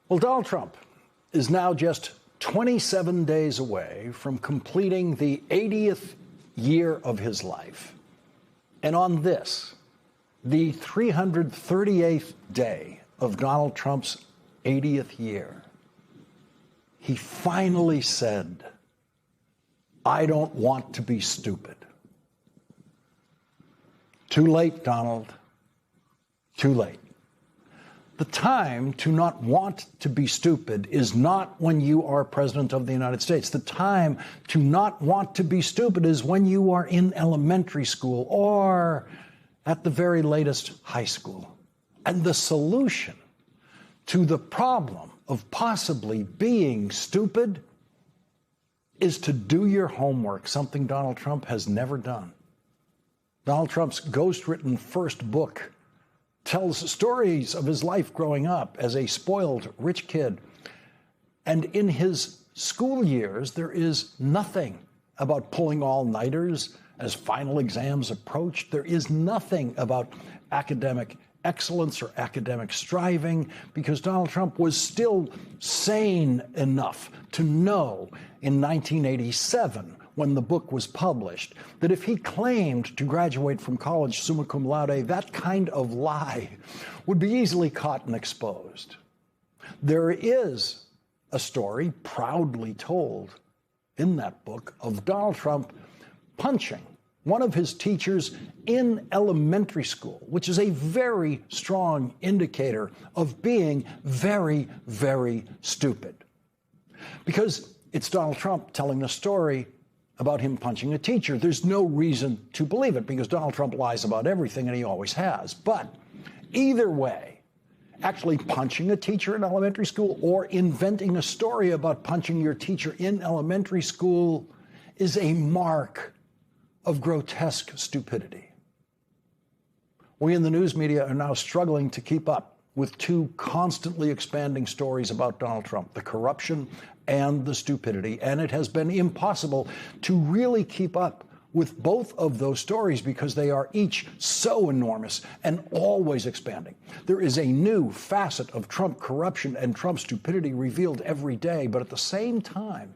Well, Donald Trump is now just 27 days away from completing the 80th year of his life. And on this, the 338th day of Donald Trump's 80th year, he finally said, "I don't want to be stupid." Too late, Donald. Too late. The time to not want to be stupid is not when you are president of the United States. The time to not want to be stupid is when you are in elementary school or, at the very latest, high school. And the solution to the problem of possibly being stupid is to do your homework, something Donald Trump has never done. Donald Trump's ghost-written first book tells stories of his life growing up as a spoiled rich kid. And in his school years, there is nothing about pulling all-nighters as final exams approached. There is nothing about academic excellence or academic striving, because Donald Trump was still sane enough to know in 1987, when the book was published, that if he claimed to graduate from college summa cum laude, that kind of lie would be easily caught and exposed. There is a story proudly told in that book of Donald Trump punching one of his teachers in elementary school, which is a very strong indicator of being very, very stupid. Because it's Donald Trump telling the story about him punching a teacher. There's no reason to believe it, because Donald Trump lies about everything, and he always has. But either way, actually punching a teacher in elementary school or inventing a story about punching your teacher in elementary school is a mark of grotesque stupidity. We in the news media are now struggling to keep up with two constantly expanding stories about Donald Trump, the corruption and the stupidity. And it has been impossible to really keep up with both of those stories because they are each so enormous and always expanding. There is a new facet of Trump corruption and Trump stupidity revealed every day, but at the same time,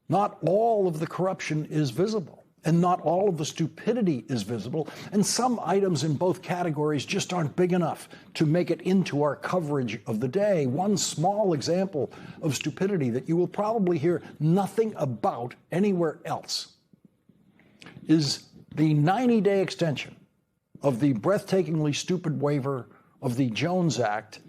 not all of the corruption is visible. And not all of the stupidity is visible, and some items in both categories just aren't big enough to make it into our coverage of the day. One small example of stupidity that you will probably hear nothing about anywhere else is the 90-day extension of the breathtakingly stupid waiver of the Jones Act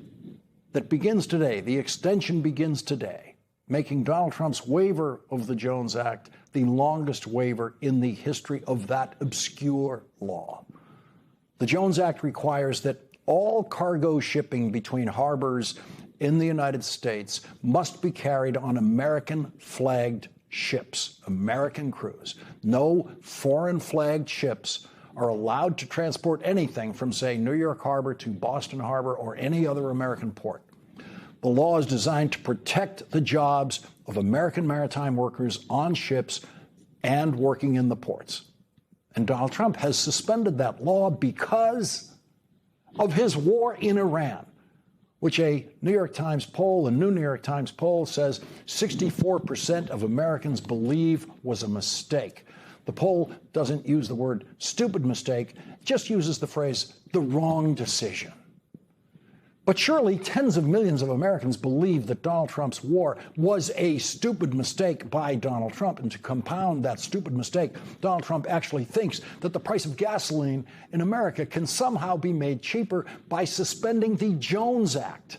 that begins today. The extension begins today, making Donald Trump's waiver of the Jones Act the longest waiver in the history of that obscure law. The Jones Act requires that all cargo shipping between harbors in the United States must be carried on American-flagged ships, American crews. No foreign-flagged ships are allowed to transport anything from, say, New York Harbor to Boston Harbor or any other American port. The law is designed to protect the jobs of American maritime workers on ships and working in the ports. And Donald Trump has suspended that law because of his war in Iran, which a New York Times poll, a new New York Times poll, says 64% of Americans believe was a mistake. The poll doesn't use the word stupid mistake, it just uses the phrase the wrong decision. But surely tens of millions of Americans believe that Donald Trump's war was a stupid mistake by Donald Trump. And to compound that stupid mistake, Donald Trump actually thinks that the price of gasoline in America can somehow be made cheaper by suspending the Jones Act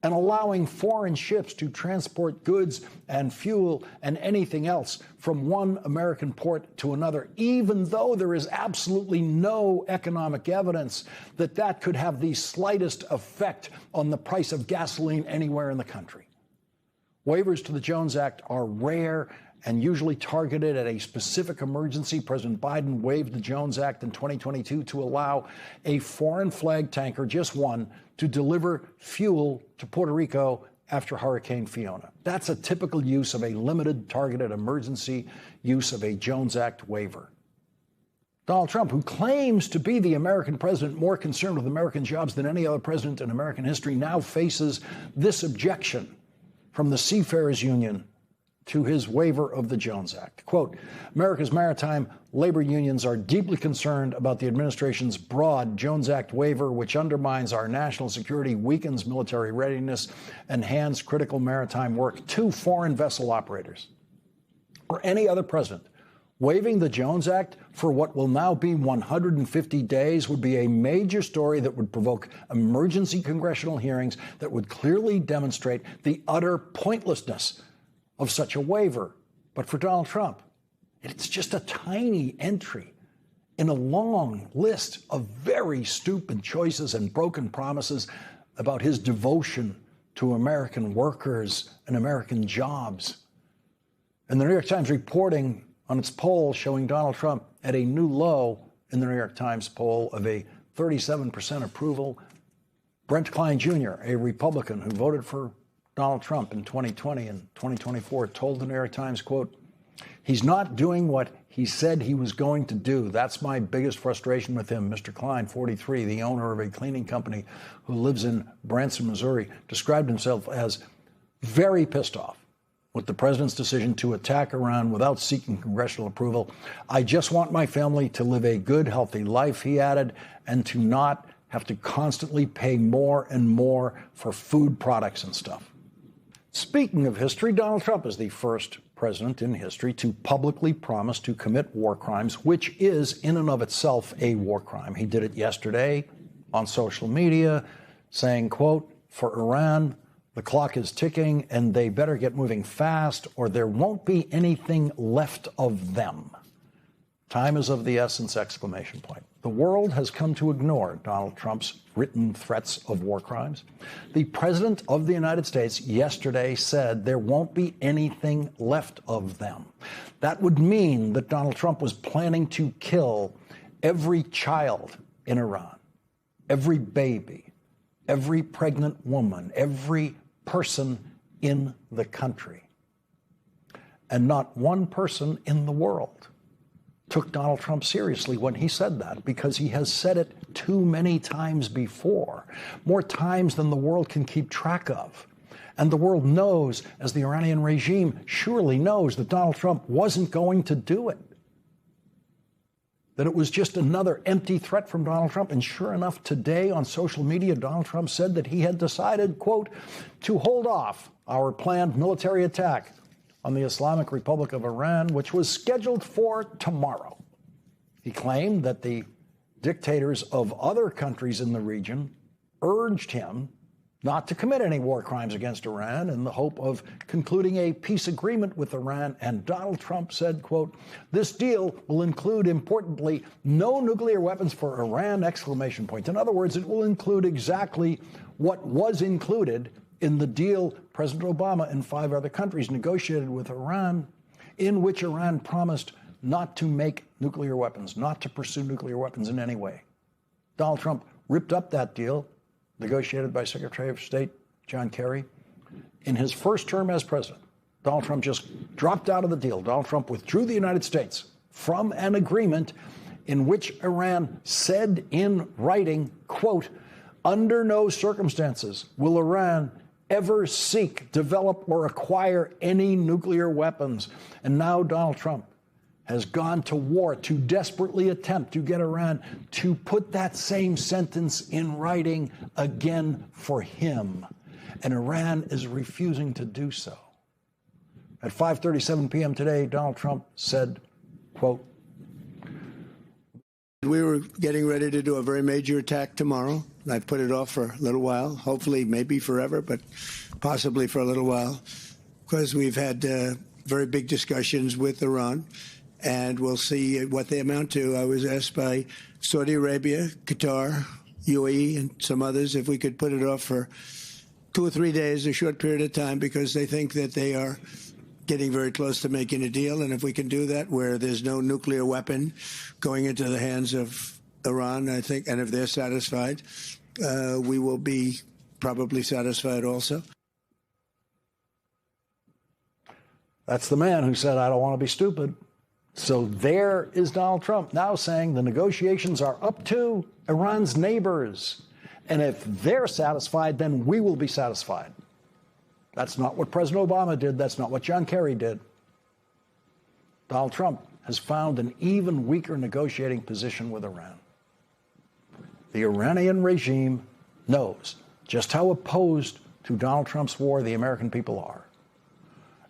and allowing foreign ships to transport goods and fuel and anything else from one American port to another, even though there is absolutely no economic evidence that that could have the slightest effect on the price of gasoline anywhere in the country. Waivers to the Jones Act are rare and usually targeted at a specific emergency. President Biden waived the Jones Act in 2022 to allow a foreign flag tanker, just one, to deliver fuel to Puerto Rico after Hurricane Fiona. That's a typical use of a limited targeted emergency use of a Jones Act waiver. Donald Trump, who claims to be the American president more concerned with American jobs than any other president in American history, now faces this objection from the Seafarers Union to his waiver of the Jones Act. Quote, America's maritime labor unions are deeply concerned about the administration's broad Jones Act waiver, which undermines our national security, weakens military readiness, and hands critical maritime work to foreign vessel operators. Or any other president waiving the Jones Act for what will now be 150 days would be a major story that would provoke emergency congressional hearings that would clearly demonstrate the utter pointlessness of such a waiver. But for Donald Trump, it's just a tiny entry in a long list of very stupid choices and broken promises about his devotion to American workers and American jobs. And the New York Times reporting on its poll showing Donald Trump at a new low in the New York Times poll of a 37% approval. Brent Klein Jr., a Republican who voted for Donald Trump in 2020 and 2024, told the New York Times, quote, he's not doing what he said he was going to do. That's my biggest frustration with him. Mr. Klein, 43, the owner of a cleaning company who lives in Branson, Missouri, described himself as very pissed off with the president's decision to attack Iran without seeking congressional approval. I just want my family to live a good, healthy life, he added, and to not have to constantly pay more and more for food products and stuff. Speaking of history, Donald Trump is the first president in history to publicly promise to commit war crimes, which is in and of itself a war crime. He did it yesterday on social media, saying, quote, for Iran, the clock is ticking and they better get moving fast or there won't be anything left of them. Time is of the essence, exclamation point. The world has come to ignore Donald Trump's written threats of war crimes. The president of the United States yesterday said there won't be anything left of them. That would mean that Donald Trump was planning to kill every child in Iran, every baby, every pregnant woman, every person in the country. And not one person in the world took Donald Trump seriously when he said that, because he has said it too many times before, more times than the world can keep track of. And the world knows, as the Iranian regime surely knows, that Donald Trump wasn't going to do it, that it was just another empty threat from Donald Trump. And sure enough, today on social media, Donald Trump said that he had decided, quote, to hold off our planned military attack on the Islamic Republic of Iran, which was scheduled for tomorrow. He claimed that the dictators of other countries in the region urged him not to commit any war crimes against Iran in the hope of concluding a peace agreement with Iran. And Donald Trump said, quote, this deal will include, importantly, no nuclear weapons for Iran, exclamation point. In other words, it will include exactly what was included in the deal President Obama and 5 other countries negotiated with Iran, in which Iran promised not to make nuclear weapons, not to pursue nuclear weapons in any way. Donald Trump ripped up that deal, negotiated by Secretary of State John Kerry. In his first term as president, Donald Trump just dropped out of the deal. Donald Trump withdrew the United States from an agreement in which Iran said in writing, quote, under no circumstances will Iran ever seek, develop, or acquire any nuclear weapons. And now Donald Trump has gone to war to desperately attempt to get Iran to put that same sentence in writing again for him. And Iran is refusing to do so. At 5:37 p.m. today, Donald Trump said, quote, we were getting ready to do a very major attack tomorrow. I've put it off for a little while, hopefully maybe forever, but possibly for a little while, because we've had very big discussions with Iran, and we'll see what they amount to. I was asked by Saudi Arabia, Qatar, UAE, and some others if we could put it off for 2 or 3 days, a short period of time, because they think that they are getting very close to making a deal. And if we can do that where there's no nuclear weapon going into the hands of Iran, I think, and if they're satisfied, we will be probably satisfied also. That's the man who said, I don't want to be stupid. So there is Donald Trump now saying the negotiations are up to Iran's neighbors. And if they're satisfied, then we will be satisfied. That's not what President Obama did. That's not what John Kerry did. Donald Trump has found an even weaker negotiating position with Iran. The Iranian regime knows just how opposed to Donald Trump's war the American people are.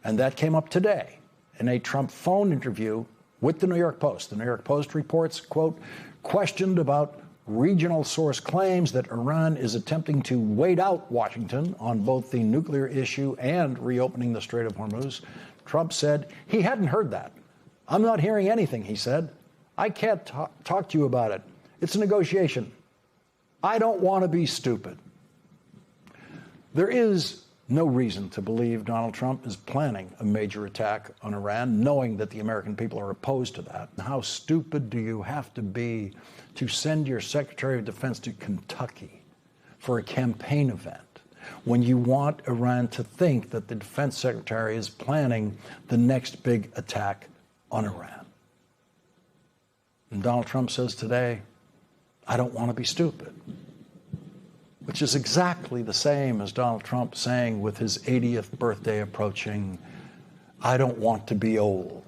And that came up today in a Trump phone interview with the New York Post. The New York Post reports, quote, questioned about regional source claims that Iran is attempting to wait out Washington on both the nuclear issue and reopening the Strait of Hormuz, Trump said he hadn't heard that. I'm not hearing anything, he said. I can't talk to you about it. It's a negotiation. I don't want to be stupid. There is no reason to believe Donald Trump is planning a major attack on Iran, knowing that the American people are opposed to that. How stupid do you have to be to send your Secretary of Defense to Kentucky for a campaign event when you want Iran to think that the Defense Secretary is planning the next big attack on Iran? And Donald Trump says today, I don't want to be stupid, which is exactly the same as Donald Trump saying with his 80th birthday approaching, I don't want to be old.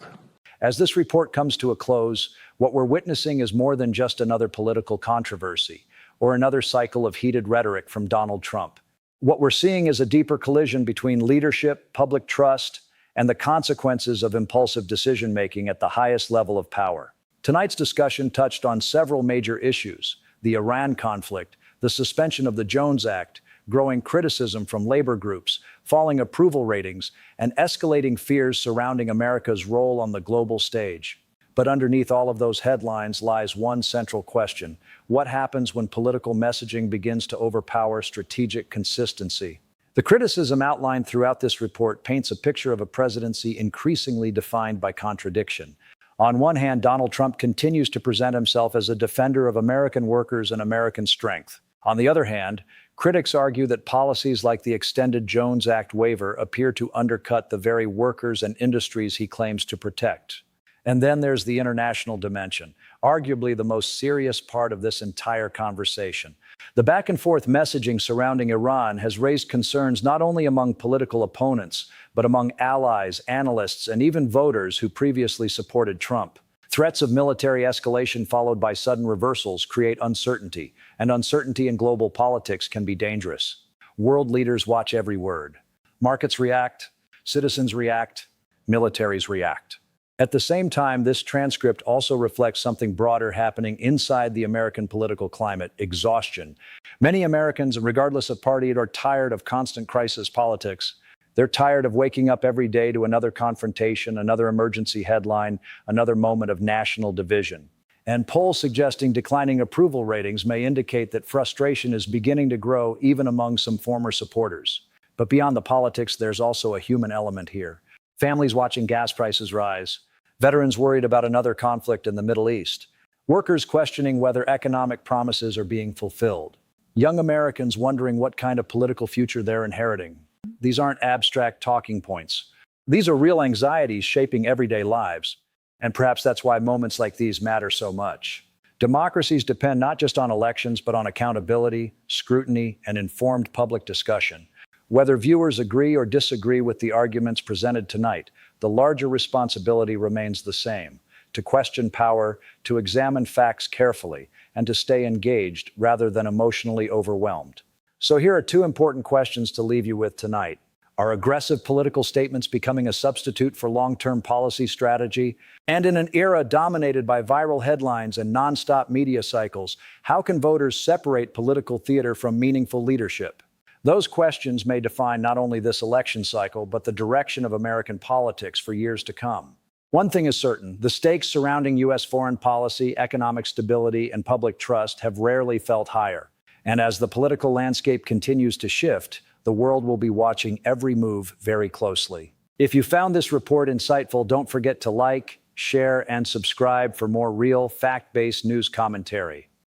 As this report comes to a close, what we're witnessing is more than just another political controversy or another cycle of heated rhetoric from Donald Trump. What we're seeing is a deeper collision between leadership, public trust, and the consequences of impulsive decision-making at the highest level of power. Tonight's discussion touched on several major issues: the Iran conflict, the suspension of the Jones Act, growing criticism from labor groups, falling approval ratings, and escalating fears surrounding America's role on the global stage. But underneath all of those headlines lies one central question: what happens when political messaging begins to overpower strategic consistency? The criticism outlined throughout this report paints a picture of a presidency increasingly defined by contradiction. On one hand, Donald Trump continues to present himself as a defender of American workers and American strength. On the other hand, critics argue that policies like the extended Jones Act waiver appear to undercut the very workers and industries he claims to protect. And then there's the international dimension, arguably the most serious part of this entire conversation. The back and forth messaging surrounding Iran has raised concerns not only among political opponents, but among allies, analysts, and even voters who previously supported Trump. Threats of military escalation followed by sudden reversals create uncertainty, and uncertainty in global politics can be dangerous. World leaders watch every word. Markets react, citizens react, militaries react. At the same time, this transcript also reflects something broader happening inside the American political climate: exhaustion. Many Americans, regardless of party, are tired of constant crisis politics. They're tired of waking up every day to another confrontation, another emergency headline, another moment of national division. And polls suggesting declining approval ratings may indicate that frustration is beginning to grow even among some former supporters. But beyond the politics, there's also a human element here. Families watching gas prices rise, veterans worried about another conflict in the Middle East, workers questioning whether economic promises are being fulfilled, young Americans wondering what kind of political future they're inheriting. These aren't abstract talking points. These are real anxieties shaping everyday lives. And perhaps that's why moments like these matter so much. Democracies depend not just on elections, but on accountability, scrutiny, and informed public discussion. Whether viewers agree or disagree with the arguments presented tonight, the larger responsibility remains the same: to question power, to examine facts carefully, and to stay engaged rather than emotionally overwhelmed. So here are two important questions to leave you with tonight. Are aggressive political statements becoming a substitute for long-term policy strategy? And in an era dominated by viral headlines and nonstop media cycles, how can voters separate political theater from meaningful leadership? Those questions may define not only this election cycle, but the direction of American politics for years to come. One thing is certain: the stakes surrounding U.S. foreign policy, economic stability, and public trust have rarely felt higher. And as the political landscape continues to shift, the world will be watching every move very closely. If you found this report insightful, don't forget to like, share, and subscribe for more real, fact-based news commentary.